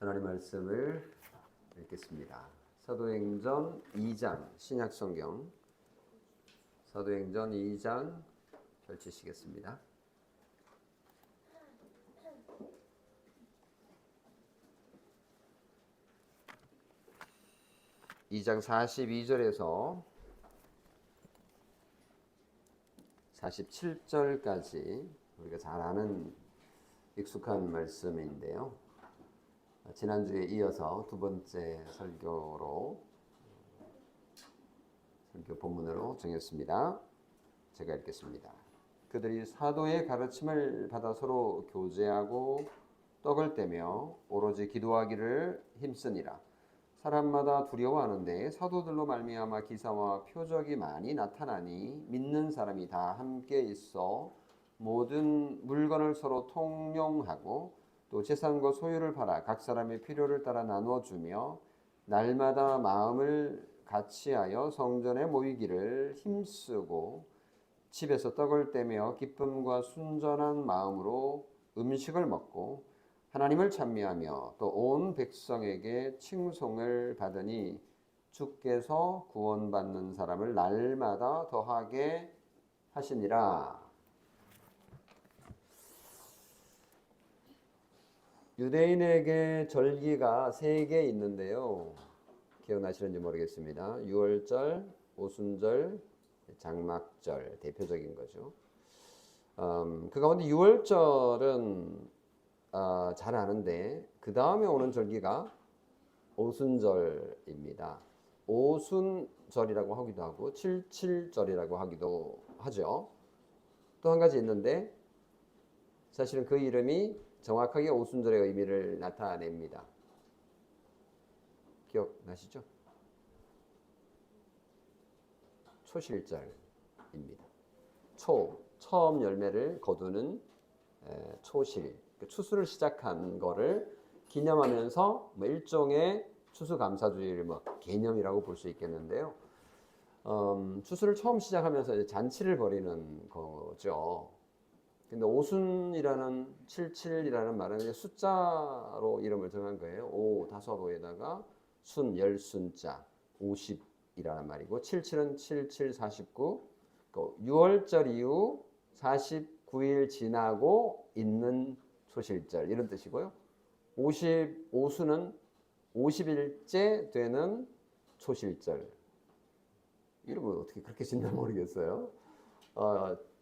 하나님 말씀을 읽겠습니다. 사도행전 2장 신약성경 사도행전 2장 펼치시겠습니다. 이 장 42절에서 47절까지 우리가 잘 아는 익숙한 말씀인데요. 지난주에 이어서 두 번째 설교 본문으로 정했습니다. 제가 읽겠습니다. 그들이 사도의 가르침을 받아 서로 교제하고 떡을 떼며 오로지 기도하기를 힘쓰니라. 사람마다 두려워하는데 사도들로 말미암아 기사와 표적이 많이 나타나니 믿는 사람이 다 함께 있어 모든 물건을 서로 통용하고 또 재산과 소유를 팔아 각 사람의 필요를 따라 나눠주며 날마다 마음을 같이하여 성전에 모이기를 힘쓰고 집에서 떡을 떼며 기쁨과 순전한 마음으로 음식을 먹고 하나님을 찬미하며 또 온 백성에게 칭송을 받으니 주께서 구원받는 사람을 날마다 더하게 하시니라. 유대인에게 절기가 3개 있는데요. 기억나시는지 모르겠습니다. 유월절, 오순절, 장막절 대표적인 거죠. 그 가운데 유월절은 잘 아는데 그 다음에 오는 절기가 오순절입니다. 오순절이라고 하기도 하고 칠칠절이라고 하기도 하죠. 또 한 가지 있는데 사실은 그 이름이 정확하게 오순절의 의미를 나타냅니다. 기억나시죠? 초실절입니다. 처음 열매를 거두는 초실, 추수를 시작한 거를 기념하면서 일종의 추수감사주일 개념이라고 볼 수 있겠는데요. 추수를 처음 시작하면서 이제 잔치를 벌이는 거죠. 근데 오순이라는 77이라는 말은 숫자로 이름을 정한 거예요. 5, 5에다가 순, 열순자, 50이라는 말이고 77은 77, 49 6월절 이후 49일 지나고 있는 초실절 이런 뜻이고요. 55수는 50일째 되는 초실절. 이름을 어떻게 그렇게 짓나 모르겠어요.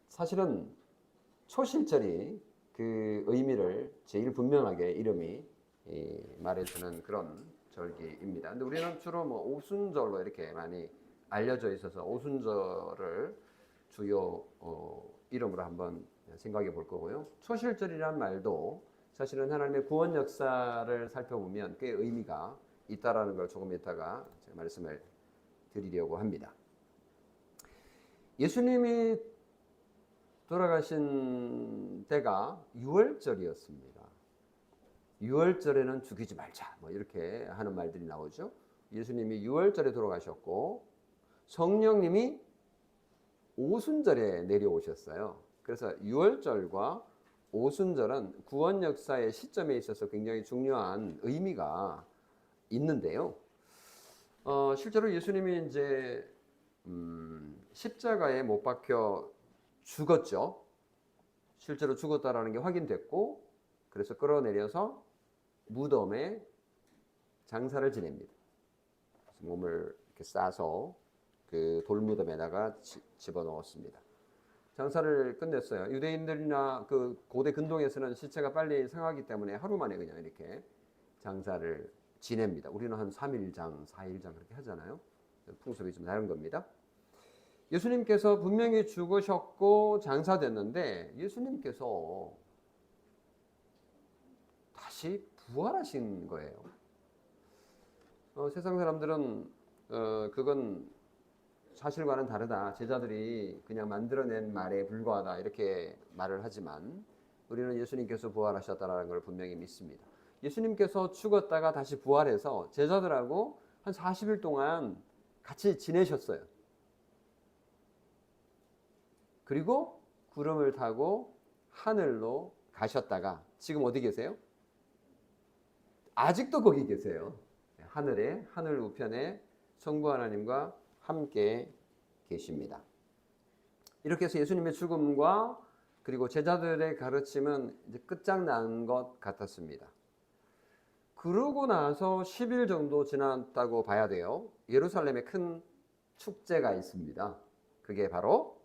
사실은 초실절이 그 의미를 제일 분명하게 이름이 말해주는 그런 절기입니다. 근데 우리는 주로 오순절로 이렇게 많이 알려져 있어서 오순절을 주요 이름으로 한번 생각해 볼 거고요. 초실절이란 말도 사실은 하나님의 구원 역사를 살펴보면 꽤 의미가 있다라는 걸 조금 이따가 제가 말씀을 드리려고 합니다. 예수님이 돌아가신 때가 6월절이었습니다. 6월절에는 죽이지 말자 이렇게 하는 말들이 나오죠. 예수님이 6월절에 돌아가셨고 성령님이 오순절에 내려오셨어요. 그래서 6월절과 오순절은 구원 역사의 시점에 있어서 굉장히 중요한 의미가 있는데요. 실제로 예수님이 이제 십자가에 못 박혀 죽었죠. 실제로 죽었다라는 게 확인됐고 그래서 끌어내려서 무덤에 장사를 지냅니다. 몸을 이렇게 싸서 그 돌무덤에다가 집어넣었습니다. 장사를 끝냈어요. 유대인들이나 그 고대 근동에서는 시체가 빨리 상하기 때문에 하루 만에 그냥 이렇게 장사를 지냅니다. 우리는 한 3일장, 4일장 그렇게 하잖아요. 풍습이 좀 다른 겁니다. 예수님께서 분명히 죽으셨고 장사됐는데 예수님께서 다시 부활하신 거예요. 세상 사람들은 그건 사실과는 다르다. 제자들이 그냥 만들어낸 말에 불과하다. 이렇게 말을 하지만 우리는 예수님께서 부활하셨다는 걸 분명히 믿습니다. 예수님께서 죽었다가 다시 부활해서 제자들하고 한 40일 동안 같이 지내셨어요. 그리고 구름을 타고 하늘로 가셨다가 지금 어디 계세요? 아직도 거기 계세요. 하늘 우편에 성부 하나님과 함께 계십니다. 이렇게 해서 예수님의 죽음과 그리고 제자들의 가르침은 이제 끝장난 것 같았습니다. 그러고 나서 10일 정도 지났다고 봐야 돼요. 예루살렘에 큰 축제가 있습니다. 그게 바로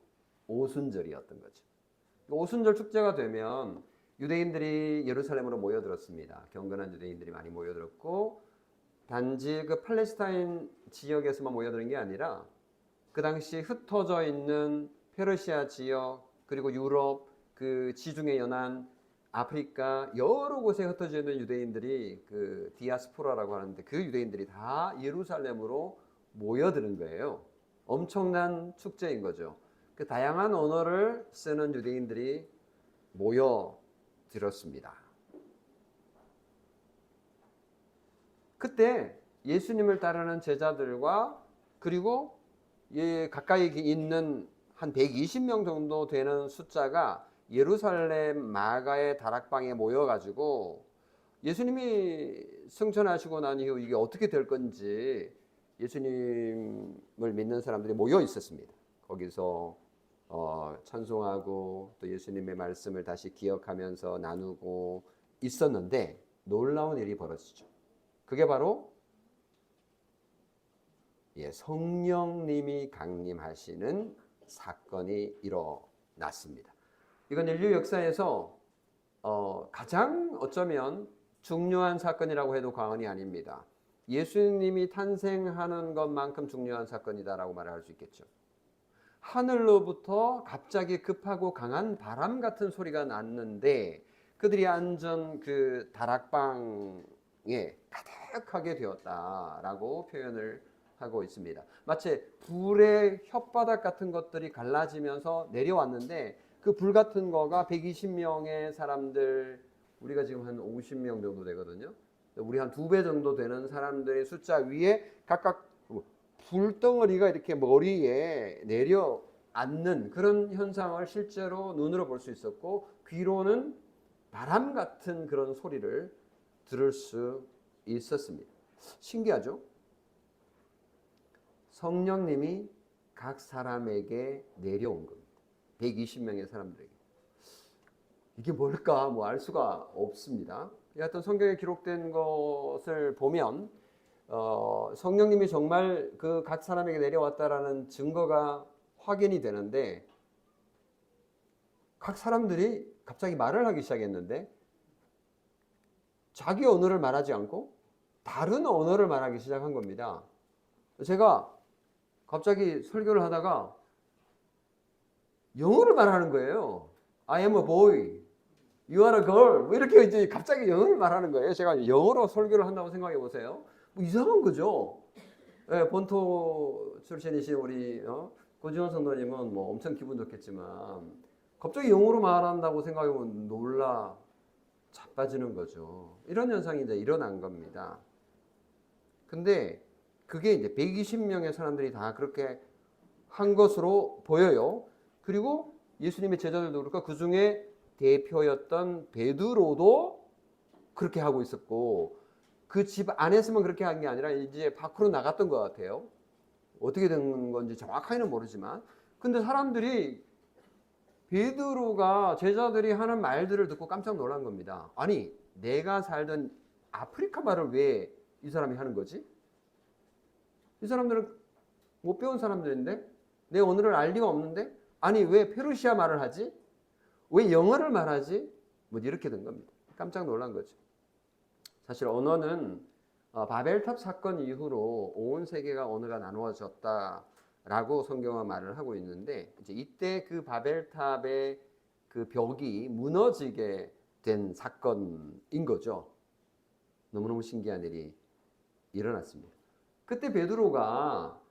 오순절이었던 거죠. 오순절 축제가 되면 유대인들이 예루살렘으로 모여들었습니다. 경건한 유대인들이 많이 모여들었고, 단지 그 팔레스타인 지역에서만 모여드는 게 아니라 그 당시 흩어져 있는 페르시아 지역, 그리고 유럽, 그 지중해 연안, 아프리카 여러 곳에 흩어져 있는 유대인들이 그 디아스포라라고 하는데, 그 유대인들이 다 예루살렘으로 모여드는 거예요. 엄청난 축제인 거죠. 그 다양한 언어를 쓰는 유대인들이 모여들었습니다. 그때 예수님을 따르는 제자들과 그리고 가까이 있는 한 120명 정도 되는 숫자가 예루살렘 마가의 다락방에 모여가지고 예수님이 승천하시고 난 이후 이게 어떻게 될 건지 예수님을 믿는 사람들이 모여 있었습니다. 거기서 찬송하고 또 예수님의 말씀을 다시 기억하면서 나누고 있었는데 놀라운 일이 벌어지죠. 그게 바로 성령님이 강림하시는 사건이 일어났습니다. 이건 인류 역사에서 가장 어쩌면 중요한 사건이라고 해도 과언이 아닙니다. 예수님이 탄생하는 것만큼 중요한 사건이다라고 말할 수 있겠죠. 하늘로부터 갑자기 급하고 강한 바람 같은 소리가 났는데 그들이 앉은 그 다락방에 가득하게 되었다라고 표현을 하고 있습니다. 마치 불의 혓바닥 같은 것들이 갈라지면서 내려왔는데 그 불 같은 거가 120명의 사람들, 우리가 지금 한 50명 정도 되거든요. 우리 한 2배 정도 되는 사람들의 숫자 위에 각각 불덩어리가 이렇게 머리에 내려앉는 그런 현상을 실제로 눈으로 볼 수 있었고, 귀로는 바람 같은 그런 소리를 들을 수 있었습니다. 신기하죠? 성령님이 각 사람에게 내려온 겁니다. 120명의 사람들에게. 이게 뭘까? 알 수가 없습니다. 여하튼 성경에 기록된 것을 보면 성령님이 정말 그 각 사람에게 내려왔다라는 증거가 확인이 되는데, 각 사람들이 갑자기 말을 하기 시작했는데 자기 언어를 말하지 않고 다른 언어를 말하기 시작한 겁니다. 제가 갑자기 설교를 하다가 영어를 말하는 거예요. I am a boy, you are a girl. 이렇게 이제 갑자기 영어를 말하는 거예요. 제가 영어로 설교를 한다고 생각해 보세요. 이상한 거죠. 네, 본토 출신이신 우리 고지원 성도님은 엄청 기분 좋겠지만 갑자기 영어로 말한다고 생각하면 놀라 자빠지는 거죠. 이런 현상이 이제 일어난 겁니다. 근데 그게 이제 120명의 사람들이 다 그렇게 한 것으로 보여요. 그리고 예수님의 제자들도 그렇고 그 중에 대표였던 베드로도 그렇게 하고 있었고, 그 집 안에서만 그렇게 한 게 아니라 이제 밖으로 나갔던 것 같아요. 어떻게 된 건지 정확하게는 모르지만, 근데 사람들이 베드로가 제자들이 하는 말들을 듣고 깜짝 놀란 겁니다. 아니, 내가 살던 아프리카 말을 왜 이 사람이 하는 거지? 이 사람들은 못 배운 사람들인데, 내 언어를 알 리가 없는데, 아니 왜 페르시아 말을 하지? 왜 영어를 말하지? 이렇게 된 겁니다. 깜짝 놀란 거죠. 사실 언어는 바벨탑 사건 이후로 온 세계가 언어가 나누어졌다라고 성경은 말을 하고 있는데, 이제 이때 그 바벨탑의 그 벽이 무너지게 된 사건인 거죠. 너무너무 신기한 일이 일어났습니다. 그때 베드로가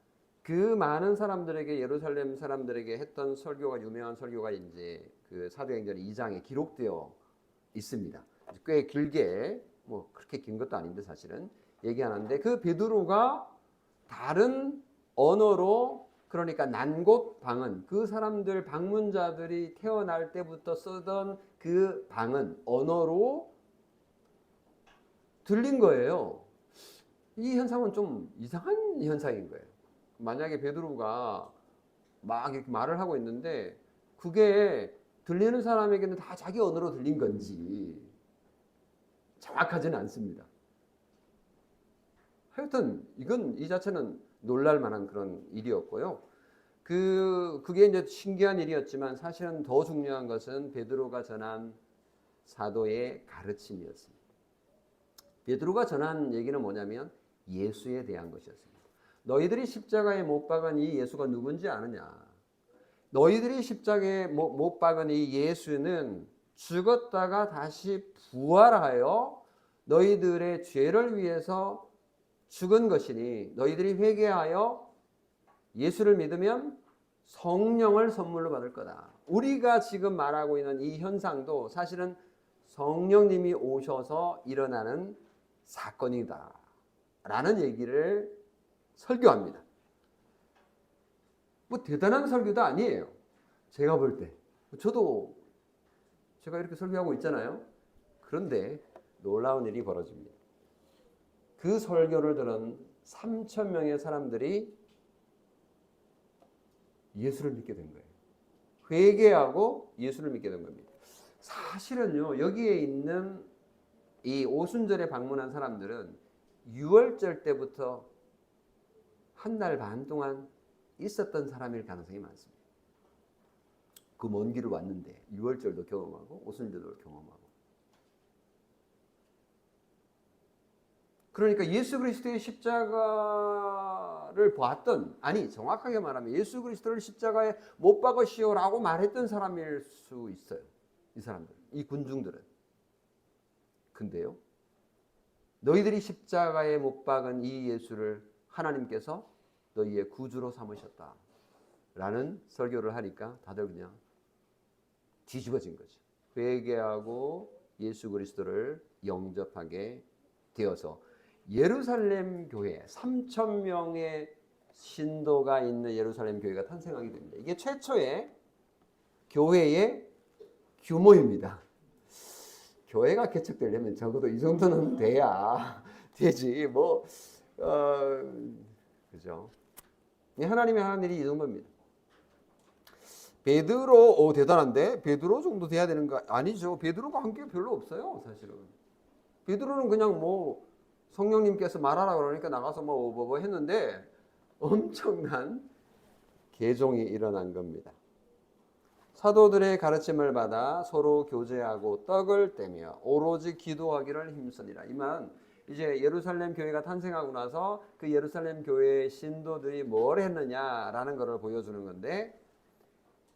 그 많은 사람들에게, 예루살렘 사람들에게 했던 설교가, 유명한 설교가 이제 그 사도행전 2장에 기록되어 있습니다. 꽤 길게, 그렇게 긴 것도 아닌데 사실은 얘기하는데, 그 베드로가 다른 언어로, 그러니까 난곳 방언, 그 사람들 방문자들이 태어날 때부터 쓰던 그 방언, 언어로 들린 거예요. 이 현상은 좀 이상한 현상인 거예요. 만약에 베드로가 막 이렇게 말을 하고 있는데 그게 들리는 사람에게는 다 자기 언어로 들린 건지 정확하지는 않습니다. 하여튼 이건 이 자체는 놀랄 만한 그런 일이었고요. 그게 이제 신기한 일이었지만 사실은 더 중요한 것은 베드로가 전한 사도의 가르침이었습니다. 베드로가 전한 얘기는 뭐냐면 예수에 대한 것이었습니다. 너희들이 십자가에 못 박은 이 예수가 누군지 아느냐? 너희들이 십자가에 못 박은 이 예수는 죽었다가 다시 부활하여 너희들의 죄를 위해서 죽은 것이니 너희들이 회개하여 예수를 믿으면 성령을 선물로 받을 거다. 우리가 지금 말하고 있는 이 현상도 사실은 성령님이 오셔서 일어나는 사건이다 라는 얘기를 설교합니다. 뭐 대단한 설교도 아니에요. 제가 볼 때 저도 제가 이렇게 설교하고 있잖아요. 그런데 놀라운 일이 벌어집니다. 그 설교를 들은 3,000명의 사람들이 예수를 믿게 된 거예요. 회개하고 예수를 믿게 된 겁니다. 사실은요, 여기에 있는 이 오순절에 방문한 사람들은 6월절 때부터 한 달 반 동안 있었던 사람일 가능성이 많습니다. 그 먼 길을 왔는데 6월절도 경험하고 오순절도 경험하고. 그러니까 예수 그리스도의 십자가를 봤던, 아니 정확하게 말하면 예수 그리스도를 십자가에 못 박으시오라고 말했던 사람일 수 있어요. 이 사람들, 이 군중들은. 근데요, 너희들이 십자가에 못 박은 이 예수를 하나님께서 너희의 구주로 삼으셨다 라는 설교를 하니까 다들 그냥 뒤집어진 거죠. 회개하고 예수 그리스도를 영접하게 되어서 예루살렘 교회 3,000명의 신도가 있는 예루살렘 교회가 탄생하게 됩니다. 이게 최초의 교회의 규모입니다. 교회가 개척되려면 적어도 이 정도는 돼야 되지. 그죠? 하나님의 하는 일이 이 정도입니다. 베드로, 대단한데? 베드로 정도 돼야 되는 거 아니죠. 베드로가 한 게 별로 없어요, 사실은. 베드로는 그냥 성령님께서 말하라 그러니까 나가서 했는데 엄청난 개종이 일어난 겁니다. 사도들의 가르침을 받아 서로 교제하고 떡을 떼며 오로지 기도하기를 힘쓰니라. 이만 이제 예루살렘 교회가 탄생하고 나서 그 예루살렘 교회의 신도들이 뭘 했느냐라는 것을 보여주는 건데,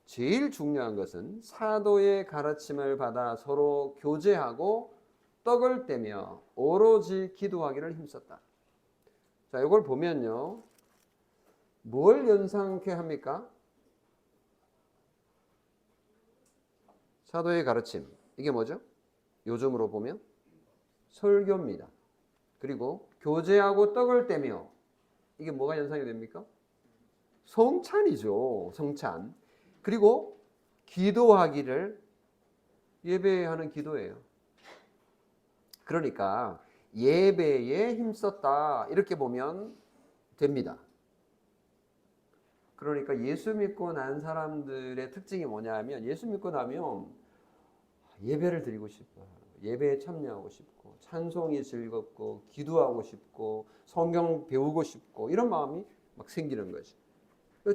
제일 중요한 것은 사도의 가르침을 받아 서로 교제하고 떡을 떼며 오로지 기도하기를 힘썼다. 자, 이걸 보면요, 뭘 연상케 합니까? 사도의 가르침, 이게 뭐죠? 요즘으로 보면 설교입니다. 그리고 교제하고 떡을 떼며, 이게 뭐가 연상이 됩니까? 성찬이죠. 성찬. 그리고 기도하기를, 예배하는 기도예요. 그러니까 예배에 힘썼다 이렇게 보면 됩니다. 그러니까 예수 믿고 난 사람들의 특징이 뭐냐 하면, 예수 믿고 나면 예배를 드리고 싶어요. 예배에 참여하고 싶고, 찬송이 즐겁고, 기도하고 싶고, 성경 배우고 싶고, 이런 마음이 막 생기는 거죠.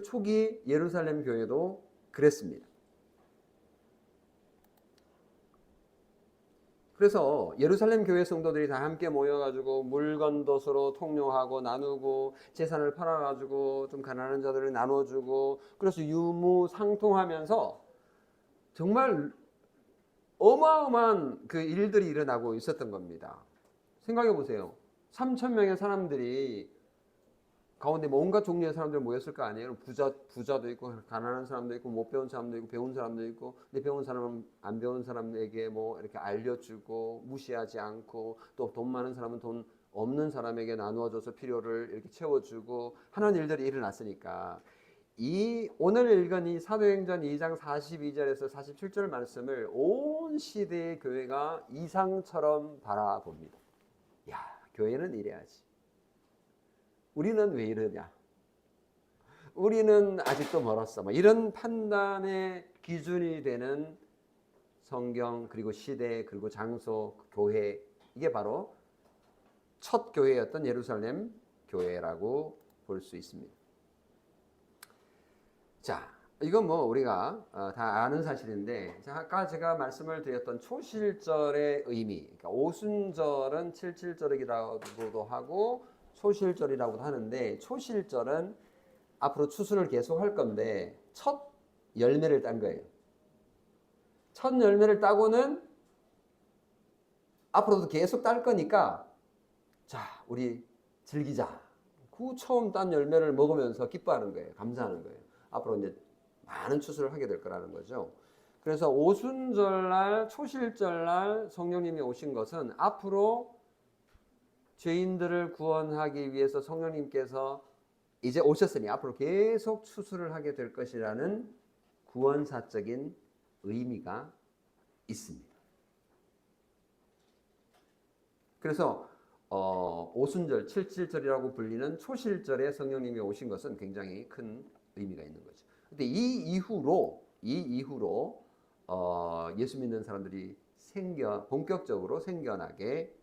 초기 예루살렘 교회도 그랬습니다. 그래서 예루살렘 교회 성도들이 다 함께 모여가지고 물건도 서로 통용하고 나누고, 재산을 팔아가지고 좀 가난한 자들을 나눠주고, 그래서 유무상통하면서 정말 어마어마한 그 일들이 일어나고 있었던 겁니다. 생각해 보세요. 3,000명의 사람들이 가운데 온갖 종류의 사람들 모였을 거 아니에요. 부자도 있고, 가난한 사람도 있고, 못 배운 사람도 있고, 배운 사람도 있고. 근데 배운 사람은 안 배운 사람에게 이렇게 알려주고, 무시하지 않고, 또 돈 많은 사람은 돈 없는 사람에게 나누어줘서 필요를 이렇게 채워주고 하는 일들이 일어났으니까, 이 오늘 읽은 이 사도행전 2장 42절에서 47절 말씀을 온 시대의 교회가 이상처럼 바라봅니다. 야, 교회는 이래야지. 우리는 왜 이러냐? 우리는 아직도 멀었어. 이런 판단의 기준이 되는 성경, 그리고 시대, 그리고 장소, 교회, 이게 바로 첫 교회였던 예루살렘 교회라고 볼 수 있습니다. 자, 이건 뭐 우리가 다 아는 사실인데, 아까 제가 말씀을 드렸던 초실절의 의미, 그러니까 오순절은 77절이라고도 하고 초실절이라고도 하는데, 초실절은 앞으로 추수를 계속 할 건데 첫 열매를 딴 거예요. 첫 열매를 따고는 앞으로도 계속 딸 거니까, 자, 우리 즐기자. 그 처음 딴 열매를 먹으면서 기뻐하는 거예요. 감사하는 거예요. 앞으로 이제 많은 추수를 하게 될 거라는 거죠. 그래서 오순절날, 초실절날 성령님이 오신 것은 앞으로 죄인들을 구원하기 위해서 성령님께서 이제 오셨으니 앞으로 계속 추수를 하게 될 것이라는 구원사적인 의미가 있습니다. 그래서 오순절, 77절이라고 불리는 초실절에 성령님이 오신 것은 굉장히 큰 의미가 있는 거죠. 근데 이 이후로 예수 믿는 사람들이 본격적으로 생겨나게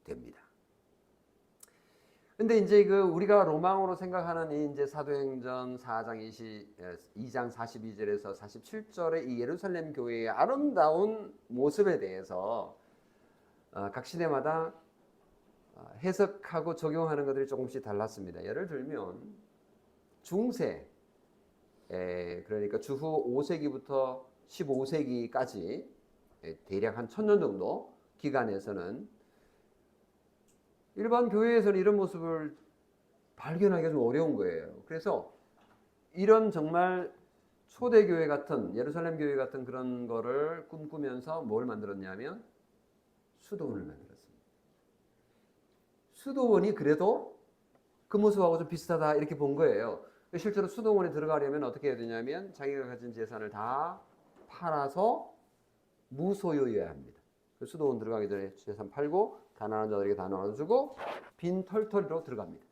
됩니다. 근데 이제 우리가 로망으로 생각하는 이제 사도행전 2장 42절에서 47절의 이 예루살렘 교회의 아름다운 모습에 대해서 각 시대마다 해석하고 적용하는 것들이 조금씩 달랐습니다. 예를 들면 중세, 그러니까 주후 5세기부터 15세기까지 대략 한 1000년 정도 기간에서는 일반 교회에서는 이런 모습을 발견하기가 좀 어려운 거예요. 그래서 이런 정말 초대교회 같은, 예루살렘 교회 같은 그런 거를 꿈꾸면서 뭘 만들었냐면 수도원을 만들었습니다. 수도원이 그래도 그 모습하고 좀 비슷하다 이렇게 본 거예요. 실제로 수도원에 들어가려면 어떻게 해야 되냐면 자기가 가진 재산을 다 팔아서 무소유여야 합니다. 수도원 들어가기 전에 재산 팔고 가난한 자들에게 다 나눠주고 빈 털터리로 들어갑니다.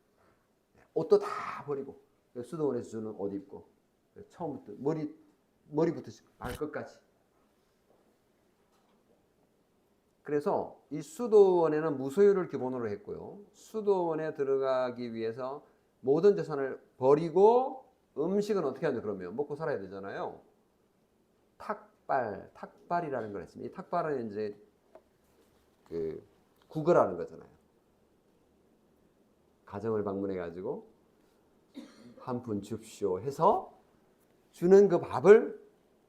옷도 다 버리고 수도원에서 주는 옷 입고 처음부터 머리부터 발끝까지. 그래서 이 수도원에는 무소유를 기본으로 했고요. 수도원에 들어가기 위해서 모든 재산을 버리고 음식은 어떻게 하냐 그러면 먹고 살아야 되잖아요. 탁발이라는 걸 했습니다. 이 탁발은 이제 구걸하는 거잖아요. 가정을 방문해 가지고 한 푼 줍쇼 해서 주는 그 밥을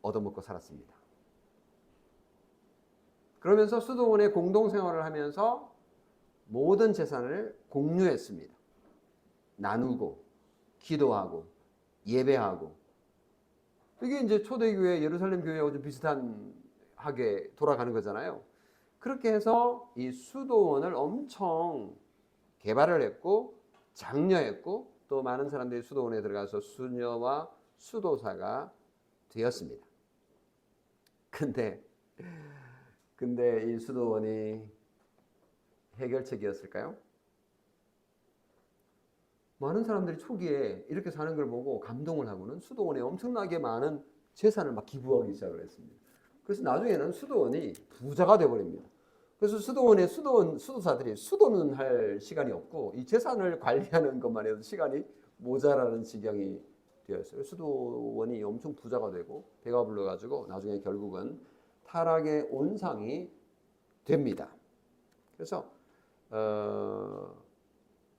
얻어먹고 살았습니다. 그러면서 수도원에 공동생활을 하면서 모든 재산을 공유했습니다. 나누고 기도하고 예배하고. 이게 이제 초대교회 예루살렘 교회하고 좀 비슷하게 돌아가는 거잖아요. 그렇게 해서 이 수도원을 엄청 개발을 했고 장려했고 또 많은 사람들이 수도원에 들어가서 수녀와 수도사가 되었습니다. 근데 이 수도원이 해결책이었을까요? 많은 사람들이 초기에 이렇게 사는 걸 보고 감동을 하고는 수도원에 엄청나게 많은 재산을 막 기부하기 시작을 했습니다. 그래서 나중에는 수도원이 부자가 되어버립니다. 그래서 수도사들이 수도는 할 시간이 없고 이 재산을 관리하는 것만 해도 시간이 모자라는 지경이 되었어요. 수도원이 엄청 부자가 되고 배가 불러가지고 나중에 결국은 타락의 온상이 됩니다. 그래서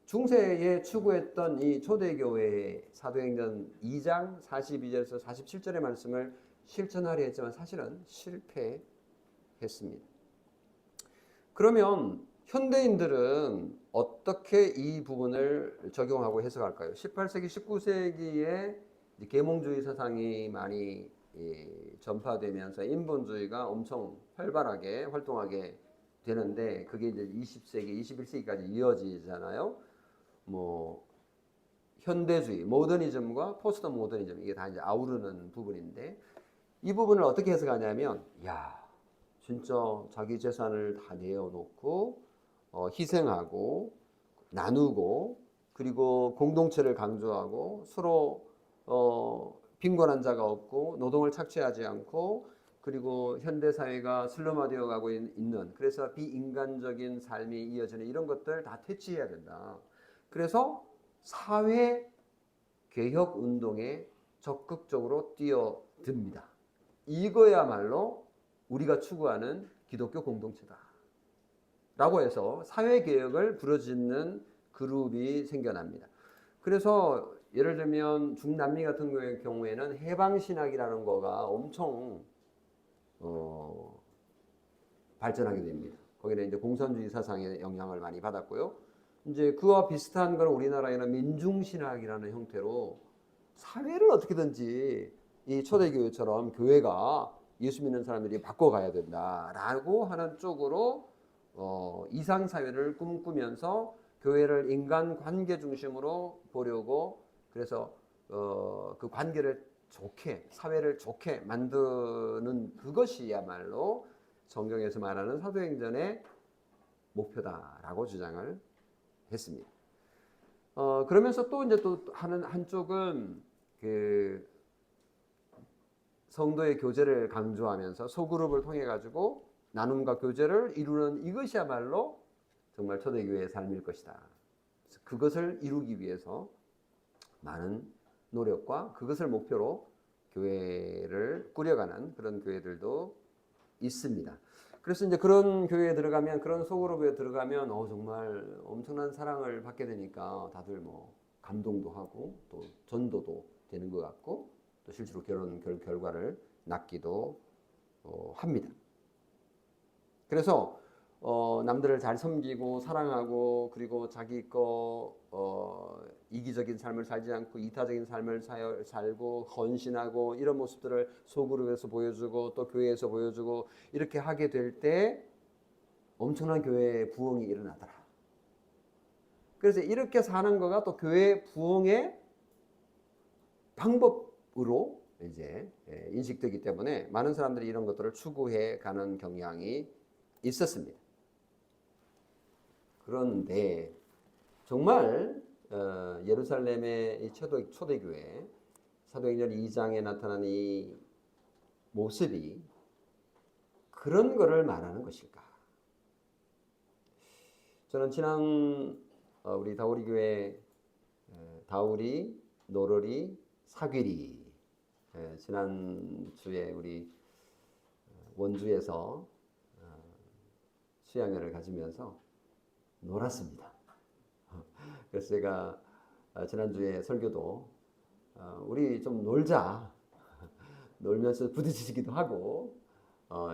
중세에 추구했던 이 초대교회의 사도행전 2장 42절에서 47절의 말씀을 실천하려 했지만 사실은 실패했습니다. 그러면 현대인들은 어떻게 이 부분을 적용하고 해석할까요? 18세기, 19세기에 계몽주의 사상이 많이 전파되면서 인본주의가 엄청 활발하게 활동하게 되는데 그게 이제 20세기, 21세기까지 이어지잖아요. 뭐 현대주의, 모더니즘과 포스트 모더니즘 이게 다 이제 아우르는 부분인데 이 부분을 어떻게 해석하냐면 야 진짜 자기 재산을 다 내어놓고 희생하고 나누고 그리고 공동체를 강조하고 서로 빈곤한 자가 없고 노동을 착취하지 않고 그리고 현대 사회가 슬럼화되어 가고 있는 그래서 비인간적인 삶이 이어지는 이런 것들 다 퇴치해야 된다. 그래서 사회 개혁 운동에 적극적으로 뛰어듭니다. 이거야말로 우리가 추구하는 기독교 공동체다. 라고 해서 사회 개혁을 부르짖는 그룹이 생겨납니다. 그래서 예를 들면 중남미 같은 경우에는 해방신학이라는 거가 엄청 발전하게 됩니다. 거기는 이제 공산주의 사상의 영향을 많이 받았고요. 이제 그와 비슷한 걸 우리나라에는 민중신학이라는 형태로 사회를 어떻게든지 이 초대교회처럼 교회가 예수 믿는 사람들이 바꿔가야 된다라고 하는 쪽으로 이상사회를 꿈꾸면서 교회를 인간관계 중심으로 보려고 그래서 그 관계를 좋게 사회를 좋게 만드는 그것이야말로 성경에서 말하는 사도행전의 목표다라고 주장을 했습니다. 그러면서 또 이제 또 하는 한쪽은 그 성도의 교제를 강조하면서 소그룹을 통해 가지고 나눔과 교제를 이루는 이것이야말로 정말 초대교회의 삶일 것이다. 그것을 이루기 위해서 많은 노력과 그것을 목표로 교회를 꾸려가는 그런 교회들도 있습니다. 그래서 이제 그런 교회에 들어가면 그런 소그룹에 들어가면 정말 엄청난 사랑을 받게 되니까 다들 뭐 감동도 하고 또 전도도 되는 것 같고 또 실제로 결혼 결과를 낳기도 합니다. 그래서 남들을 잘 섬기고 사랑하고 그리고 자기 거 이기적인 삶을 살지 않고 이타적인 삶을 살고 헌신하고 이런 모습들을 소그룹에서 보여주고 또 교회에서 보여주고 이렇게 하게 될 때 엄청난 교회의 부흥이 일어나더라. 그래서 이렇게 사는 거가 또 교회 부흥의 방법으로 이제 인식되기 때문에 많은 사람들이 이런 것들을 추구해 가는 경향이 있었습니다. 그런데 정말 예루살렘의 초대교회 사도행전 2장에 나타난 이 모습이 그런 거를 말하는 것일까? 저는 지난 우리 다우리 교회 다우리, 노러리, 사귀리 지난 주에 우리 원주에서 수양회를 가지면서 놀았습니다. 그래서 제가 지난주에 설교도 우리 좀 놀자, 놀면서 부딪히기도 하고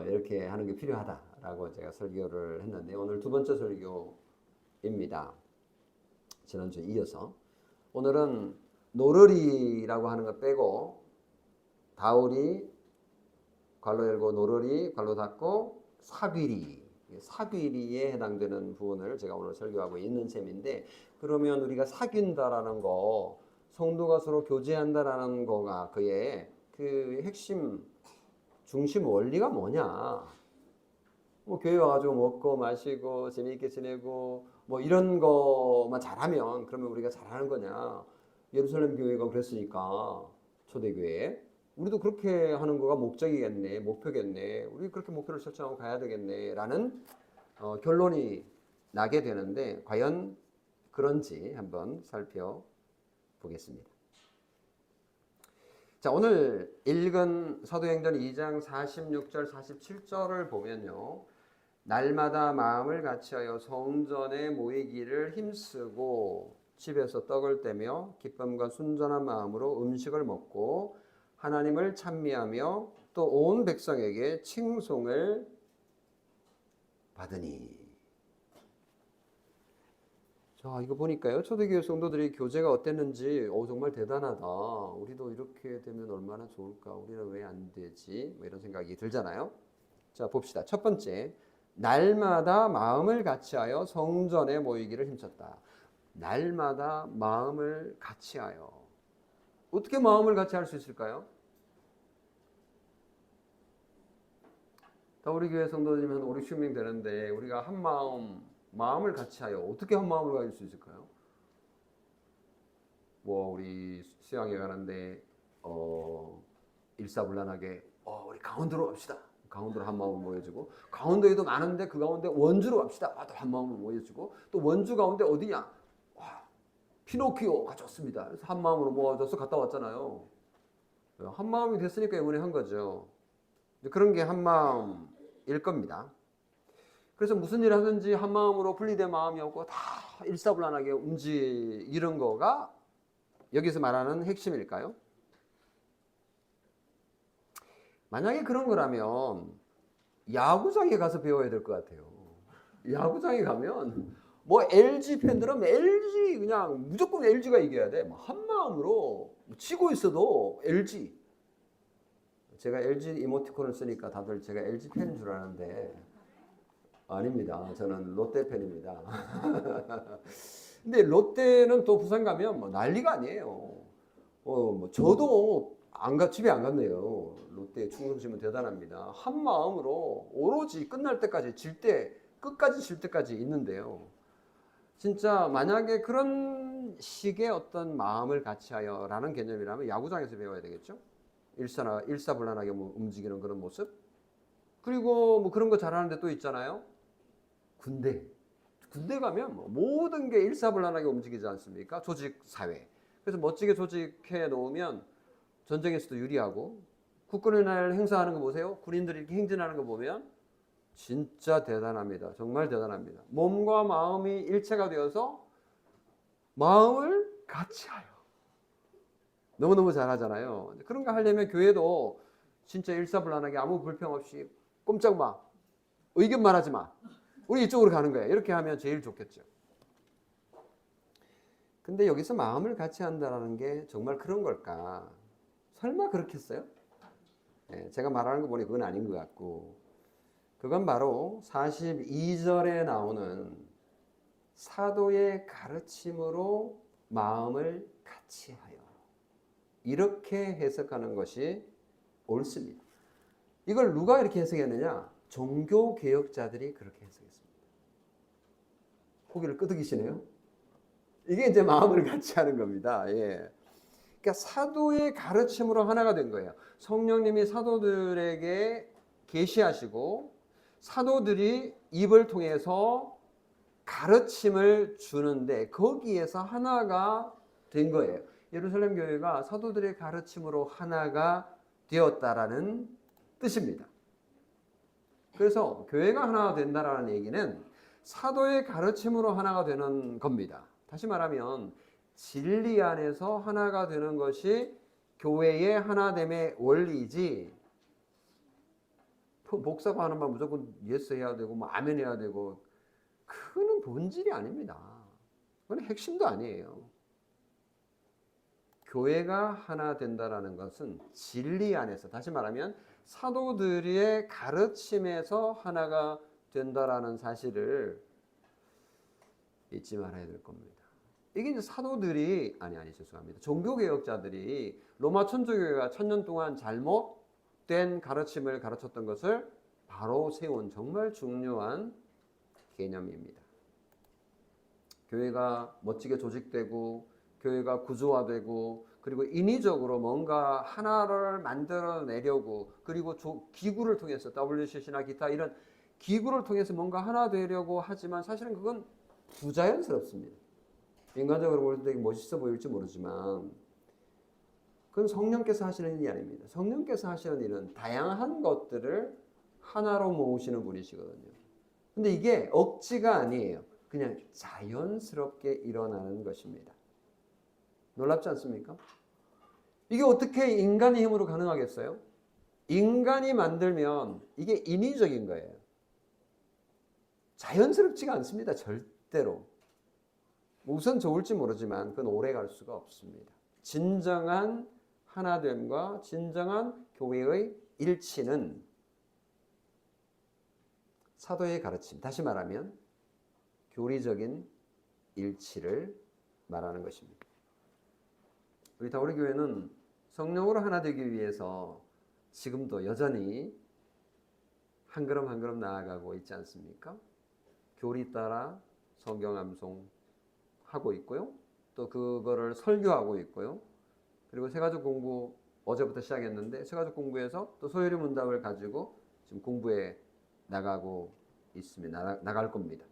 이렇게 하는 게 필요하다라고 제가 설교를 했는데 오늘 두 번째 설교입니다. 지난주에 이어서 오늘은 노러리라고 하는 것 빼고 다우리 괄호 열고 노러리 괄호 닫고 사귀리에 해당되는 부분을 제가 오늘 설교하고 있는 셈인데 그러면 우리가 사귄다라는 거 성도가 서로 교제한다라는 거가 그의 그 핵심 중심 원리가 뭐냐? 뭐 교회 와가지고 먹고 마시고 재미있게 지내고 뭐 이런 거만 잘하면 그러면 우리가 잘하는 거냐? 예루살렘 교회가 그랬으니까 초대교회 우리도 그렇게 하는 거가 목적이겠네, 목표겠네. 우리 그렇게 목표를 설정하고 가야 되겠네 라는 결론이 나게 되는데 과연 그런지 한번 살펴보겠습니다. 자, 오늘 읽은 사도행전 2장 46절 47절을 보면요. 날마다 마음을 같이하여 성전에 모이기를 힘쓰고 집에서 떡을 떼며 기쁨과 순전한 마음으로 음식을 먹고 하나님을 찬미하며 또 온 백성에게 칭송을 받으니. 자, 이거 보니까요. 초대교회 성도들이 교제가 어땠는지 정말 대단하다. 우리도 이렇게 되면 얼마나 좋을까. 우리는 왜 안 되지? 뭐 이런 생각이 들잖아요. 자, 봅시다. 첫 번째, 날마다 마음을 같이하여 성전에 모이기를 힘썼다. 날마다 마음을 같이하여. 어떻게 마음을 같이 할 수 있을까요? 다 우리 교회 성도들이면 5, 60명 되는데 우리가 한 마음 마음을 같이하여 어떻게 한 마음을 가질 수 있을까요? 뭐 우리 수양회 가는데 일사불란하게 우리 강원도로 갑시다. 강원도로 한 마음을 모여주고, 강원도에도 많은데 그 가운데 원주로 갑시다. 또 한 마음을 모여주고, 또 원주 가운데 어디냐? 와, 피노키오가 좋습니다. 그래서 한 마음으로 모아줘서 갔다 왔잖아요. 한 마음이 됐으니까 이번에 한 거죠. 그런 게 한 마음일 겁니다. 그래서 무슨 일을 하든지 한 마음으로 분리된 마음이 없고 다 일사불란하게 움직이는 거가 여기서 말하는 핵심일까요? 만약에 그런 거라면 야구장에 가서 배워야 될 것 같아요. 야구장에 가면 뭐 LG 팬들은 LG 그냥 무조건 LG가 이겨야 돼. 한 마음으로 치고 있어도 LG. 제가 LG 이모티콘을 쓰니까 다들 제가 LG 팬인 줄 아는데 아닙니다. 저는 롯데 팬입니다. 근데 롯데는 또 부산 가면 뭐 난리가 아니에요. 뭐 저도 집에 안 갔네요. 롯데 충성심은 대단합니다. 한 마음으로 오로지 끝날 때까지 끝까지 질 때까지 있는데요. 진짜 만약에 그런 식의 어떤 마음을 같이하여라는 개념이라면 야구장에서 배워야 되겠죠. 일사불란하게 움직이는 그런 모습. 그리고 뭐 그런 거 잘하는데 또 있잖아요. 군대 가면 뭐 모든 게 일사불란하게 움직이지 않습니까? 조직 사회. 그래서 멋지게 조직해 놓으면 전쟁에서도 유리하고, 국군의 날 행사하는 거 보세요. 군인들이 이렇게 행진하는 거 보면 진짜 대단합니다. 정말 대단합니다. 몸과 마음이 일체가 되어서 마음을 같이 하여. 너무너무 잘하잖아요. 그런 거 하려면 교회도 진짜 일사불란하게 아무 불평 없이 꼼짝 마. 의견만 하지 마. 우리 이쪽으로 가는 거야. 이렇게 하면 제일 좋겠죠. 근데 여기서 마음을 같이 한다는 게 정말 그런 걸까? 설마 그렇겠어요? 제가 말하는 거 보니 그건 아닌 것 같고, 그건 바로 42절에 나오는 사도의 가르침으로 마음을 같이 하여, 이렇게 해석하는 것이 옳습니다. 이걸 누가 이렇게 해석했느냐? 종교개혁자들이 그렇게 해석했습니다. 고개를 끄덕이시네요. 이게 이제 마음을 같이 하는 겁니다. 그러니까 사도의 가르침으로 하나가 된 거예요. 성령님이 사도들에게 계시하시고 사도들이 입을 통해서 가르침을 주는데 거기에서 하나가 된 거예요. 예루살렘 교회가 사도들의 가르침으로 하나가 되었다라는 뜻입니다. 그래서 교회가 하나가 된다라는 얘기는 사도의 가르침으로 하나가 되는 겁니다. 다시 말하면 진리 안에서 하나가 되는 것이 교회의 하나됨의 원리이지, 목사가 하는 말 무조건 예스 해야 되고 뭐 아멘 해야 되고, 그거는 본질이 아닙니다. 그건 핵심도 아니에요. 교회가 하나 된다라는 것은 진리 안에서, 다시 말하면 사도들의 가르침에서 하나가 된다라는 사실을 잊지 말아야 될 겁니다. 이게 이제 사도들이 죄송합니다. 종교개혁자들이 로마 천주교회가 1000년 동안 잘못된 가르침을 가르쳤던 것을 바로 세운 정말 중요한 개념입니다. 교회가 멋지게 조직되고 교회가 구조화되고 그리고 인위적으로 뭔가 하나를 만들어내려고, 그리고 기구를 통해서 WCC나 기타 이런 기구를 통해서 뭔가 하나 되려고 하지만 사실은 그건 부자연스럽습니다. 인간적으로 볼 때 멋있어 보일지 모르지만 그건 성령께서 하시는 일이 아닙니다. 성령께서 하시는 일은 다양한 것들을 하나로 모으시는 분이시거든요. 근데 이게 억지가 아니에요. 그냥 자연스럽게 일어나는 것입니다. 놀랍지 않습니까? 이게 어떻게 인간의 힘으로 가능하겠어요? 인간이 만들면 이게 인위적인 거예요. 자연스럽지가 않습니다. 절대로. 우선 좋을지 모르지만 그건 오래 갈 수가 없습니다. 진정한 하나됨과 진정한 교회의 일치는 사도의 가르침, 다시 말하면 교리적인 일치를 말하는 것입니다. 우리 다우리 교회는 성령으로 하나 되기 위해서 지금도 여전히 한 걸음 한 걸음 나아가고 있지 않습니까? 교리 따라 성경 암송하고 있고요. 또 그거를 설교하고 있고요. 그리고 새가족 공부 어제부터 시작했는데 새가족 공부에서 또 소요리 문답을 가지고 지금 공부에 나가고 있습니다. 나갈 겁니다.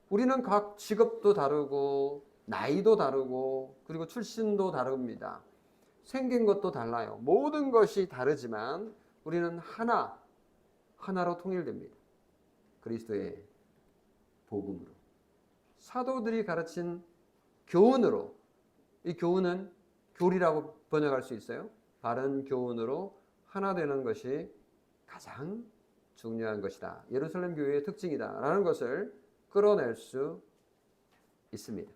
우리는 각 직업도 다르고 나이도 다르고 그리고 출신도 다릅니다. 생긴 것도 달라요. 모든 것이 다르지만 우리는 하나로 통일됩니다. 그리스도의 복음으로. 사도들이 가르친 교훈으로. 이 교훈은 교리라고 번역할 수 있어요. 바른 교훈으로 하나 되는 것이 가장 중요한 것이다. 예루살렘 교회의 특징이다. 라는 것을 끌어낼 수 있습니다.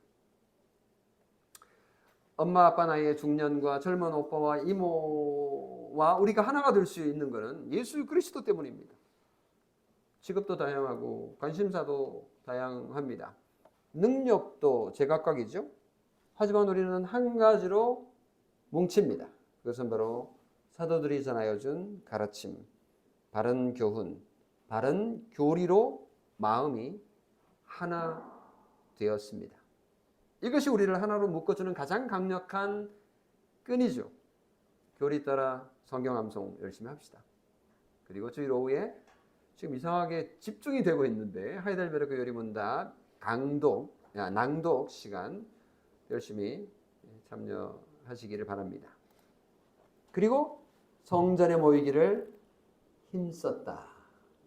엄마 아빠 나이의 중년과 젊은 오빠와 이모와 우리가 하나가 될 수 있는 것은 예수 그리스도 때문입니다. 직업도 다양하고 관심사도 다양합니다. 능력도 제각각이죠. 하지만 우리는 한 가지로 뭉칩니다. 그것은 바로 사도들이 전하여준 가르침, 바른 교훈, 바른 교리로 마음이 하나 되었습니다. 이것이 우리를 하나로 묶어주는 가장 강력한 끈이죠. 교리 따라 성경 암송 열심히 합시다. 그리고 주일 오후에 지금 이상하게 집중이 되고 있는데 하이델베르크 요리문답 낭독 시간 열심히 참여하시기를 바랍니다. 그리고 성전에 모이기를 힘썼다.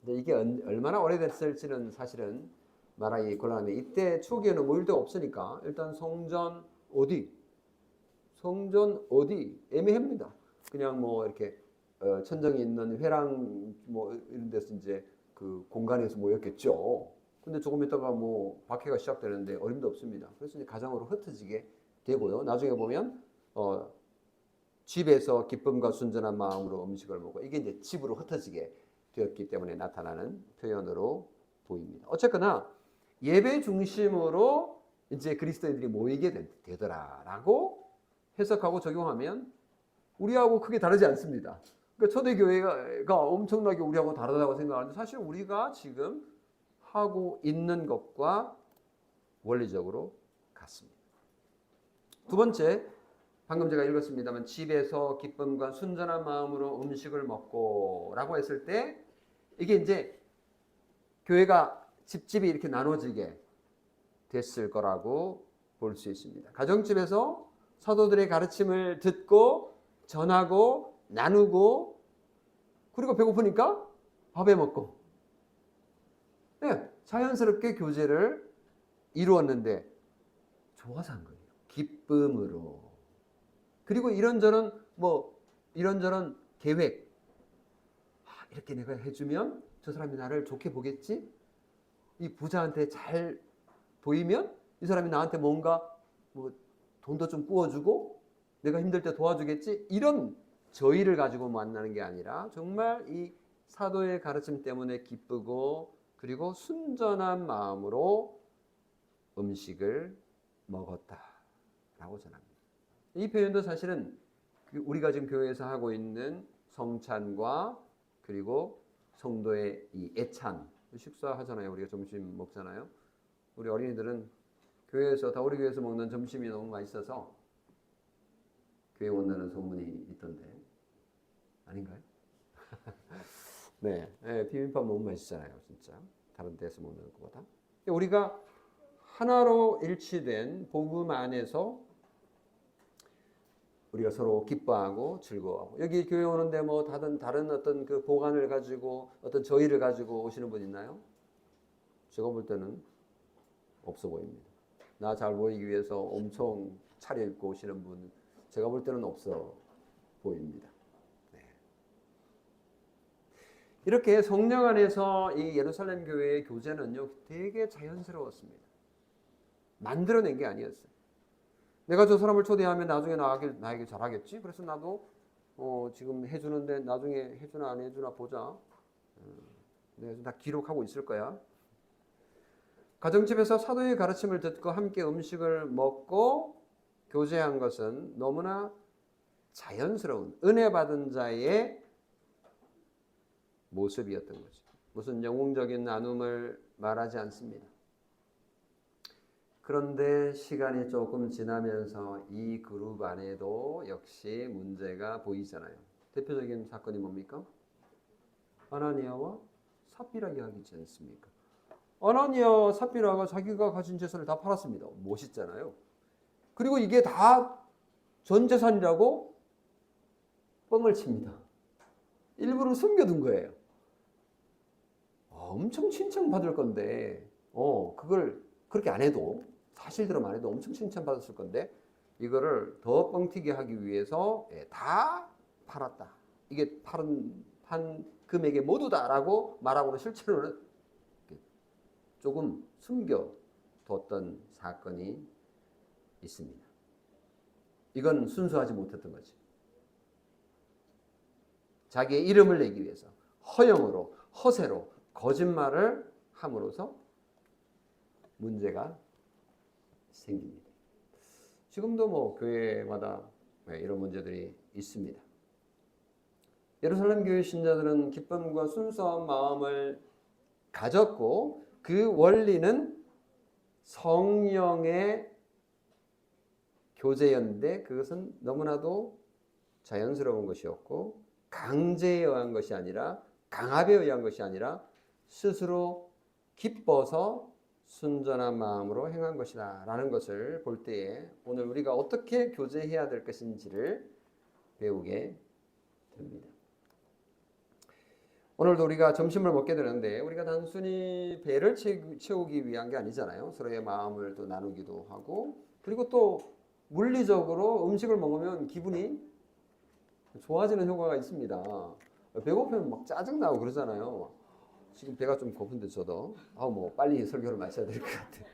근데 이게 얼마나 오래됐을지는 사실은 말하기 곤란한데 이때 초기에는 모일 데가 없으니까 일단 성전 어디 애매합니다. 그냥 뭐 이렇게 천정이 있는 회랑 뭐 이런 데서 이제 그 공간에서 모였겠죠. 근데 조금 있다가 뭐 박해가 시작되는데 어림도 없습니다. 그래서 이제 가정으로 흩어지게 되고요. 나중에 보면 집에서 기쁨과 순전한 마음으로 음식을 먹고 이게 이제 집으로 흩어지게 되었기 때문에 나타나는 표현으로 보입니다. 어쨌거나 예배 중심으로 이제 그리스도인들이 모이게 되더라라고 해석하고 적용하면 우리하고 크게 다르지 않습니다. 그러니까 초대교회가 엄청나게 우리하고 다르다고 생각하는데 사실 우리가 지금 하고 있는 것과 원리적으로 같습니다. 두 번째, 방금 제가 읽었습니다만 집에서 기쁨과 순전한 마음으로 음식을 먹고 라고 했을 때 이게 이제 교회가 집집이 이렇게 나눠지게 됐을 거라고 볼 수 있습니다. 가정집에서 사도들의 가르침을 듣고 전하고 나누고 그리고 배고프니까 밥에 먹고 네, 자연스럽게 교제를 이루었는데 좋아서 한 거예요. 기쁨으로. 그리고 이런저런 계획 이렇게 내가 해주면 저 사람이 나를 좋게 보겠지? 이 부자한테 잘 보이면 이 사람이 나한테 뭔가 뭐 돈도 좀 구워주고 내가 힘들 때 도와주겠지? 이런 저의를 가지고 만나는 게 아니라 정말 이 사도의 가르침 때문에 기쁘고 그리고 순전한 마음으로 음식을 먹었다라고 전합니다. 이 표현도 사실은 우리가 지금 교회에서 하고 있는 성찬과 그리고 성도의 이 애찬 식사하잖아요. 우리가 점심 먹잖아요. 우리 어린이들은 우리 교회에서 먹는 점심이 너무 맛있어서 교회 온다는 소문이 있던데 아닌가요? 네, 비빔밥 너무 맛있잖아요, 진짜. 다른 데서 먹는 것보다. 우리가 하나로 일치된 복음 안에서 우리가 서로 기뻐하고 즐거워하고 여기 교회 오는데 뭐 다른 어떤 그 보관을 가지고 어떤 저의를 가지고 오시는 분 있나요? 제가 볼 때는 없어 보입니다. 나 잘 보이기 위해서 엄청 차려입고 오시는 분 제가 볼 때는 없어 보입니다. 네. 이렇게 성령 안에서 이 예루살렘 교회의 교제는요 되게 자연스러웠습니다. 만들어낸 게 아니었어요. 내가 저 사람을 초대하면 나중에 나에게 잘하겠지? 그래서 나도 지금 해주는데 나중에 해주나 안 해주나 보자. 내가 다 기록하고 있을 거야. 가정집에서 사도의 가르침을 듣고 함께 음식을 먹고 교제한 것은 너무나 자연스러운 은혜 받은 자의 모습이었던 거죠. 무슨 영웅적인 나눔을 말하지 않습니다. 그런데 시간이 조금 지나면서 이 그룹 안에도 역시 문제가 보이잖아요. 대표적인 사건이 뭡니까? 아나니아와 삽비라 이야기지 않습니까? 아나니아 삽비라가 자기가 가진 재산을 다 팔았습니다. 멋있잖아요. 그리고 이게 다 전 재산이라고 뻥을 칩니다. 일부러 숨겨둔 거예요. 엄청 칭찬받을 건데, 그걸 그렇게 안 해도, 사실대로 안 해도 엄청 칭찬받았을 건데, 이거를 더 뻥튀기 하기 위해서 다 팔았다. 이게 판 금액이 모두다라고 말하고는 실제로는 조금 숨겨뒀던 사건이 있습니다. 이건 순수하지 못했던 거지. 자기의 이름을 내기 위해서 허영으로, 허세로, 거짓말을 함으로써 문제가 생깁니다. 지금도 뭐 교회마다 이런 문제들이 있습니다. 예루살렘 교회 신자들은 기쁨과 순수한 마음을 가졌고 그 원리는 성령의 교제였는데 그것은 너무나도 자연스러운 것이었고 강제에 의한 것이 아니라 강압에 의한 것이 아니라 스스로 기뻐서 순전한 마음으로 행한 것이다 라는 것을 볼 때에 오늘 우리가 어떻게 교제해야 될 것인지를 배우게 됩니다. 오늘도 우리가 점심을 먹게 되는데 우리가 단순히 배를 채우기 위한 게 아니잖아요. 서로의 마음을 또 나누기도 하고 그리고 또 물리적으로 음식을 먹으면 기분이 좋아지는 효과가 있습니다. 배고프면 막 짜증나고 그러잖아요. 지금 배가 좀 고픈데 저도 뭐 빨리 설교를 마쳐야 될 것 같아요.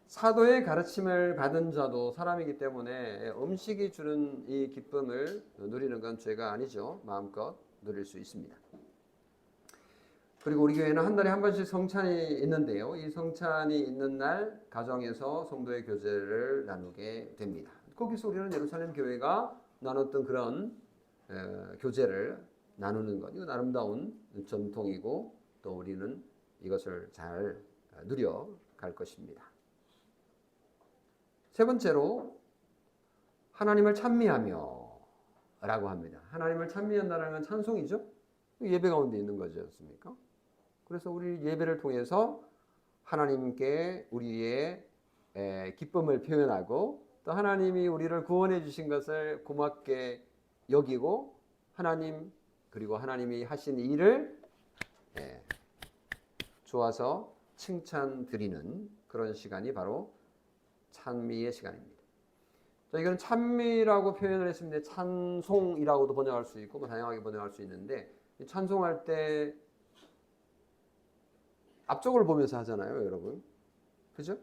사도의 가르침을 받은 자도 사람이기 때문에 음식이 주는 이 기쁨을 누리는 건 죄가 아니죠. 마음껏 누릴 수 있습니다. 그리고 우리 교회는 한 달에 한 번씩 성찬이 있는데요. 이 성찬이 있는 날 가정에서 성도의 교제를 나누게 됩니다. 거기서 우리는 예루살렘 교회가 나눴던 그런 교제를 나누는 것, 이건 아름다운 전통이고 또 우리는 이것을 잘 누려갈 것입니다. 세 번째로 하나님을 찬미하며 라고 합니다. 하나님을 찬미한다는 건 찬송이죠. 예배 가운데 있는 거지 않습니까? 그래서 우리 예배를 통해서 하나님께 우리의 기쁨을 표현하고 또 하나님이 우리를 구원해 주신 것을 고맙게 여기고 하나님 그리고 하나님이 하신 일을 좋아서 칭찬 드리는 그런 시간이 바로 찬미의 시간입니다. 자, 이건 찬미라고 표현을 했습니다. 찬송이라고도 번역할 수 있고 뭐 다양하게 번역할 수 있는데 찬송할 때 앞쪽을 보면서 하잖아요, 여러분. 그죠?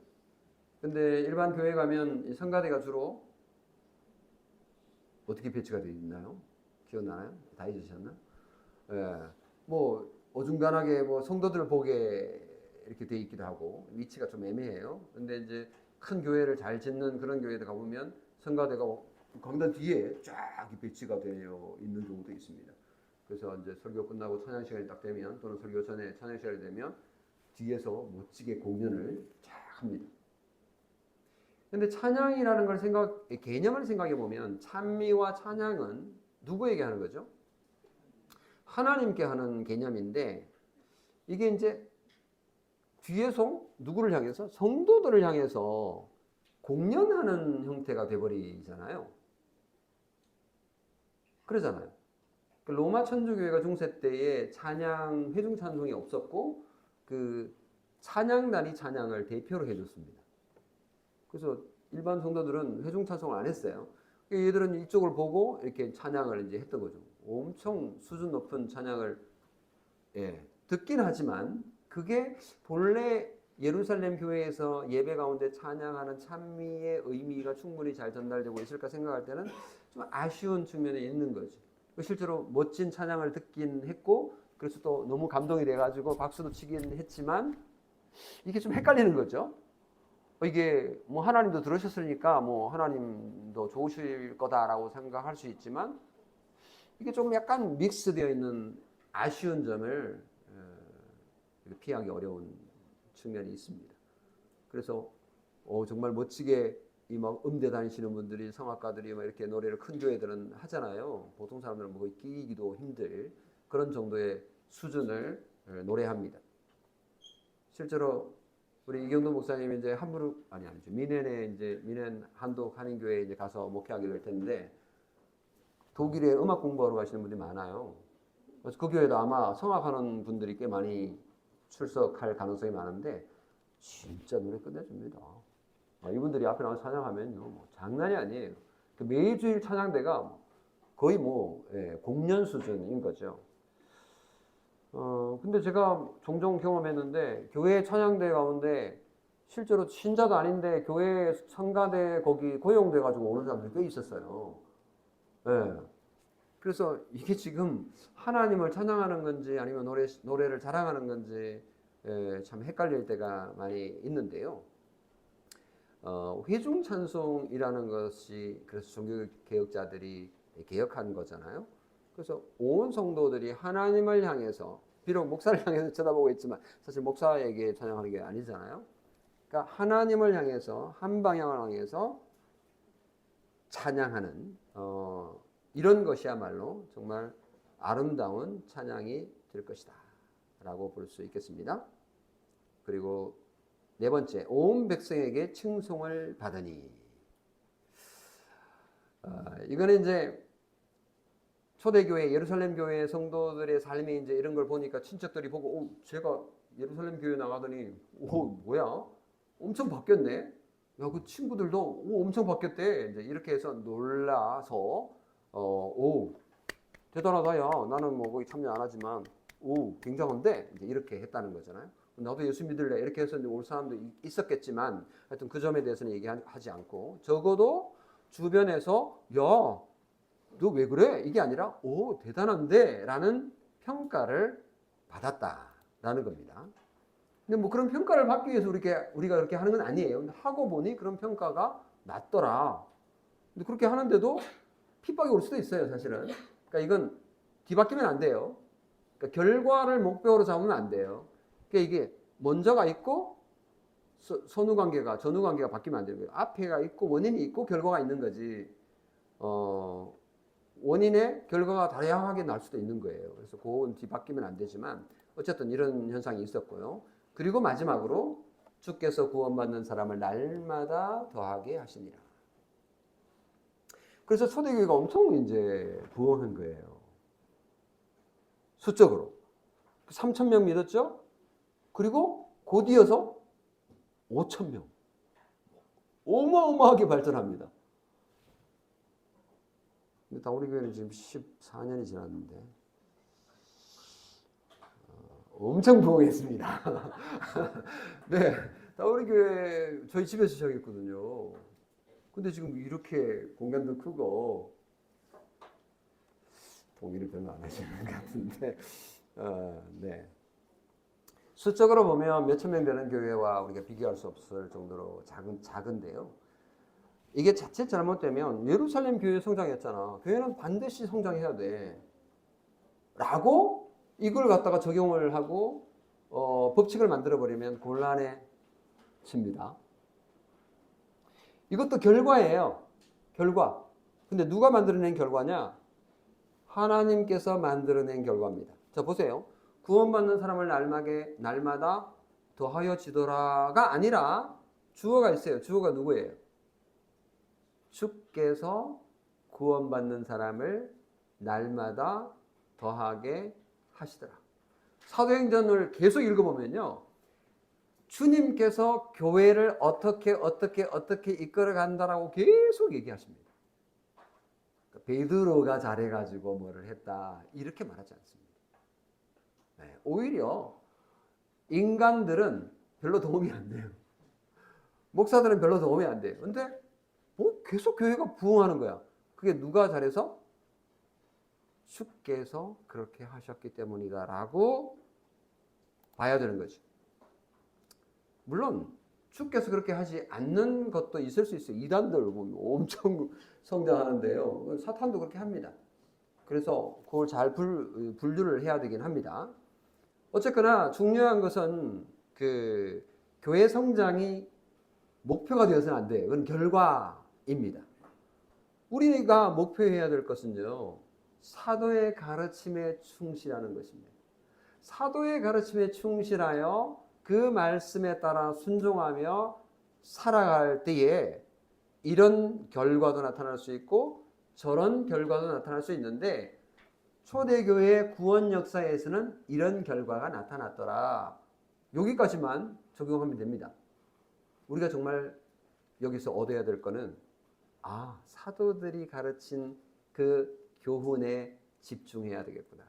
근데 일반 교회 가면 이 성가대가 주로 어떻게 배치가 되어 있나요? 기억나요? 다 잊으셨나? 뭐 어중간하게 뭐 성도들 보게 이렇게 돼 있기도 하고 위치가 좀 애매해요. 근데 이제 큰 교회를 잘 짓는 그런 교회들 가보면 성가대가 강단 뒤에 쫙 배치가 되어 있는 경우도 있습니다. 그래서 이제 설교 끝나고 찬양 시간이 딱 되면 또는 설교 전에 찬양 시간이 되면 뒤에서 멋지게 공연을 쫙 합니다. 근데 찬양이라는 걸 개념을 생각해 보면 찬미와 찬양은 누구에게 하는 거죠? 하나님께 하는 개념인데 이게 이제 뒤에서 누구를 향해서? 성도들을 향해서 공연하는 형태가 돼버리잖아요. 그러잖아요. 로마 천주교회가 중세 때에 찬양, 회중 찬송이 없었고 그 찬양단이 찬양을 대표로 해줬습니다. 그래서 일반 성도들은 회중 찬송을 안 했어요. 얘들은 이쪽을 보고 이렇게 찬양을 이제 했던 거죠. 엄청 수준 높은 찬양을 듣긴 하지만 그게 본래 예루살렘 교회에서 예배 가운데 찬양하는 찬미의 의미가 충분히 잘 전달되고 있을까 생각할 때는 좀 아쉬운 측면이 있는 거죠. 실제로 멋진 찬양을 듣긴 했고 그래서 또 너무 감동이 돼가지고 박수도 치긴 했지만 이게 좀 헷갈리는 거죠. 이게 뭐 하나님도 들으셨으니까 뭐 하나님도 좋으실 거다라고 생각할 수 있지만 이게 좀 약간 믹스되어 있는 아쉬운 점을 피하기 어려운 측면이 있습니다. 그래서 정말 멋지게 이 막 음대 다니시는 분들이 성악가들이 막 이렇게 노래를 큰 교회들은 하잖아요. 보통 사람들은 뭐 끼기도 힘들 그런 정도의 수준을 노래합니다. 실제로 우리 이경도 목사님이 이제 함부르 아니죠 미넨에 이제 미넨 한독 한인교회에 이제 가서 목회하기로 했는데 독일에 음악 공부하러 가시는 분들이 많아요. 그래서 그 교회도 아마 성악하는 분들이 꽤 많이 출석할 가능성이 많은데 진짜 노래 끝내줍니다. 이분들이 앞에 나와서 찬양하면요 뭐 장난이 아니에요. 매주일 찬양대가 거의 뭐 공연 수준인 거죠. 근데 제가 종종 경험했는데 교회 찬양대 가운데 실제로 신자도 아닌데 교회 성가대 거기 고용돼 가지고 오는 사람들이 꽤 있었어요. 그래서 이게 지금 하나님을 찬양하는 건지 아니면 노래를 자랑하는 건지 참 헷갈릴 때가 많이 있는데요. 회중 찬송이라는 것이 그래서 종교개혁자들이 개혁한 거잖아요. 그래서 온 성도들이 하나님을 향해서 비록 목사를 향해서 쳐다보고 있지만 사실 목사에게 찬양하는 게 아니잖아요. 그러니까 하나님을 향해서 한 방향을 향해서 찬양하는 이런 것이야말로 정말 아름다운 찬양이 될 것이다 라고 볼 수 있겠습니다. 그리고 네 번째, 온 백성에게 칭송을 받으니. 이거는 이제 초대교회, 예루살렘 교회 성도들의 삶이 이제 이런 걸 보니까 친척들이 보고, 제가 예루살렘 교회 나가더니, 뭐야? 엄청 바뀌었네? 야, 그 친구들도, 엄청 바뀌었대. 이제 이렇게 해서 놀라서, 대단하다, 야. 나는 뭐 거기 참여 안 하지만, 굉장한데? 이제 이렇게 했다는 거잖아요. 나도 예수 믿을래 이렇게 해서 올 사람도 있었겠지만 하여튼 그 점에 대해서는 얘기하지 않고 적어도 주변에서 야, 너 왜 그래? 이게 아니라 대단한데 라는 평가를 받았다라는 겁니다. 근데 뭐 그런 평가를 받기 위해서 우리가 그렇게 하는 건 아니에요. 근데 하고 보니 그런 평가가 낮더라. 근데 그렇게 하는데도 핍박이 올 수도 있어요, 사실은. 그러니까 이건 뒤바뀌면 안 돼요. 그러니까 결과를 목표로 잡으면 안 돼요. 그러니까 이게 먼저가 있고 전후관계가 바뀌면 안 되는 거예요. 앞에가 있고 원인이 있고 결과가 있는 거지. 원인의 결과가 다양하게 날 수도 있는 거예요. 그래서 그건 뒤바뀌면 안 되지만 어쨌든 이런 현상이 있었고요. 그리고 마지막으로 주께서 구원받는 사람을 날마다 더하게 하시니라. 그래서 초대교회가 엄청 이제 부흥한 거예요. 수적으로 3,000명 믿었죠? 그리고 곧 이어서 5,000명. 어마어마하게 발전합니다. 근데 다우리교회는 지금 14년이 지났는데 엄청 부흥했습니다. 네, 다우리교회 저희 집에서 시작했거든요. 근데 지금 이렇게 공간도 크고 동의를 별로 안 하시는 것 같은데 네. 수적으로 보면 몇천 명 되는 교회와 우리가 비교할 수 없을 정도로 작은데요. 이게 자칫 잘못되면 예루살렘 교회 성장했잖아. 교회는 반드시 성장해야 돼. 라고 이걸 갖다가 적용을 하고 법칙을 만들어버리면 곤란해집니다. 이것도 결과예요. 결과. 근데 누가 만들어낸 결과냐? 하나님께서 만들어낸 결과입니다. 자, 보세요. 구원받는 사람을 날마다 더하여지더라가 아니라 주어가 있어요. 주어가 누구예요? 주께서 구원받는 사람을 날마다 더하게 하시더라. 사도행전을 계속 읽어보면요. 주님께서 교회를 어떻게 이끌어 간다라고 계속 얘기하십니다. 베드로가 잘해가지고 뭐를 했다 이렇게 말하지 않습니다. 네, 오히려 인간들은 별로 도움이 안 돼요. 목사들은 별로 도움이 안 돼요. 근데 뭐 계속 교회가 부흥하는 거야. 그게 누가 잘해서? 주께서 그렇게 하셨기 때문이다라고 봐야 되는 거죠. 물론 주께서 그렇게 하지 않는 것도 있을 수 있어요. 이단들 엄청 성장하는데요. 사탄도 그렇게 합니다. 그래서 그걸 잘 분류를 해야 되긴 합니다. 어쨌거나 중요한 것은 그 교회 성장이 목표가 되어서는 안 돼요. 그건 결과입니다. 우리가 목표해야 될 것은요, 사도의 가르침에 충실하는 것입니다. 사도의 가르침에 충실하여 그 말씀에 따라 순종하며 살아갈 때에 이런 결과도 나타날 수 있고 저런 결과도 나타날 수 있는데, 초대교회 구원 역사에서는 이런 결과가 나타났더라. 여기까지만 적용하면 됩니다. 우리가 정말 여기서 얻어야 될 거는 사도들이 가르친 그 교훈에 집중해야 되겠구나.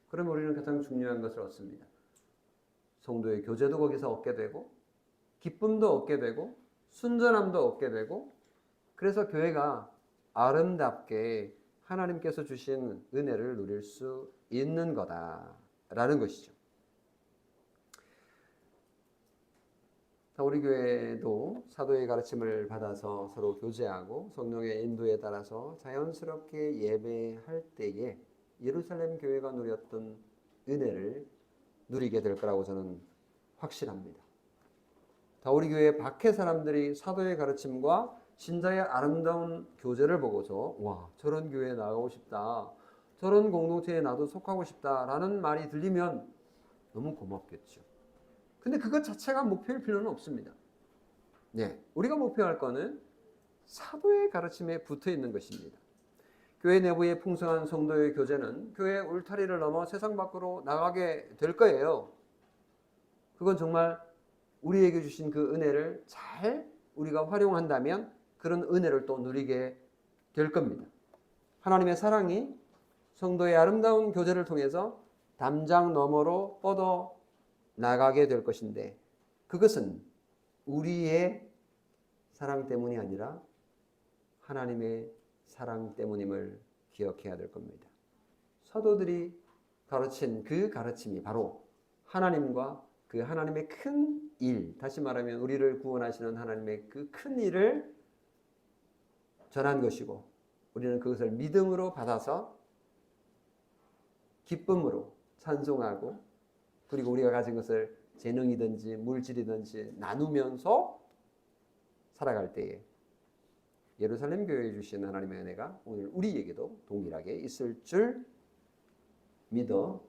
그러면 우리는 가장 중요한 것을 얻습니다. 성도의 교제도 거기서 얻게 되고, 기쁨도 얻게 되고, 순전함도 얻게 되고, 그래서 교회가 아름답게 하나님께서 주신 은혜를 누릴 수 있는 거다라는 것이죠. 우리 교회도 사도의 가르침을 받아서 서로 교제하고 성령의 인도에 따라서 자연스럽게 예배할 때에 예루살렘 교회가 누렸던 은혜를 누리게 될 거라고 저는 확신합니다. 우리 교회 밖의 사람들이 사도의 가르침과 신자의 아름다운 교제를 보고서 와, 저런 교회에 나가고 싶다, 저런 공동체에 나도 속하고 싶다라는 말이 들리면 너무 고맙겠죠. 근데 그것 자체가 목표일 필요는 없습니다. 우리가 목표할 거는 사도의 가르침에 붙어 있는 것입니다. 교회 내부의 풍성한 성도의 교제는 교회의 울타리를 넘어 세상 밖으로 나가게 될 거예요. 그건 정말 우리에게 주신 그 은혜를 잘 우리가 활용한다면 그런 은혜를 또 누리게 될 겁니다. 하나님의 사랑이 성도의 아름다운 교제를 통해서 담장 너머로 뻗어 나가게 될 것인데, 그것은 우리의 사랑 때문이 아니라 하나님의 사랑 때문임을 기억해야 될 겁니다. 사도들이 가르친 그 가르침이 바로 하나님과 그 하나님의 큰 일, 다시 말하면 우리를 구원하시는 하나님의 그 큰 일을 전한 것이고, 우리는 그것을 믿음으로 받아서 기쁨으로 찬송하고, 그리고 우리가 가진 것을 재능이든지 물질이든지 나누면서 살아갈 때에 예루살렘 교회에 주신 하나님의 은혜가 오늘 우리에게도 동일하게 있을 줄 믿어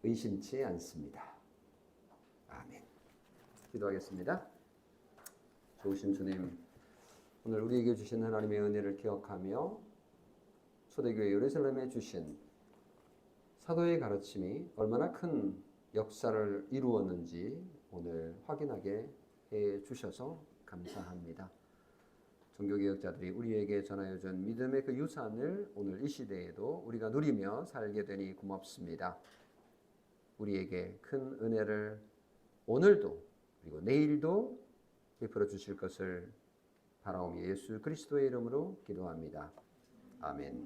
의심치 않습니다. 아멘. 기도하겠습니다. 좋으신 주님, 오늘 우리에게 주신 하나님의 은혜를 기억하며 초대교회 예루살렘에 주신 사도의 가르침이 얼마나 큰 역사를 이루었는지 오늘 확인하게 해 주셔서 감사합니다. 종교개혁자들이 우리에게 전하여 준 믿음의 그 유산을 오늘 이 시대에도 우리가 누리며 살게 되니 고맙습니다. 우리에게 큰 은혜를 오늘도 그리고 내일도 베풀어 주실 것을 바라오며 예수 그리스도의 이름으로 기도합니다. 아멘.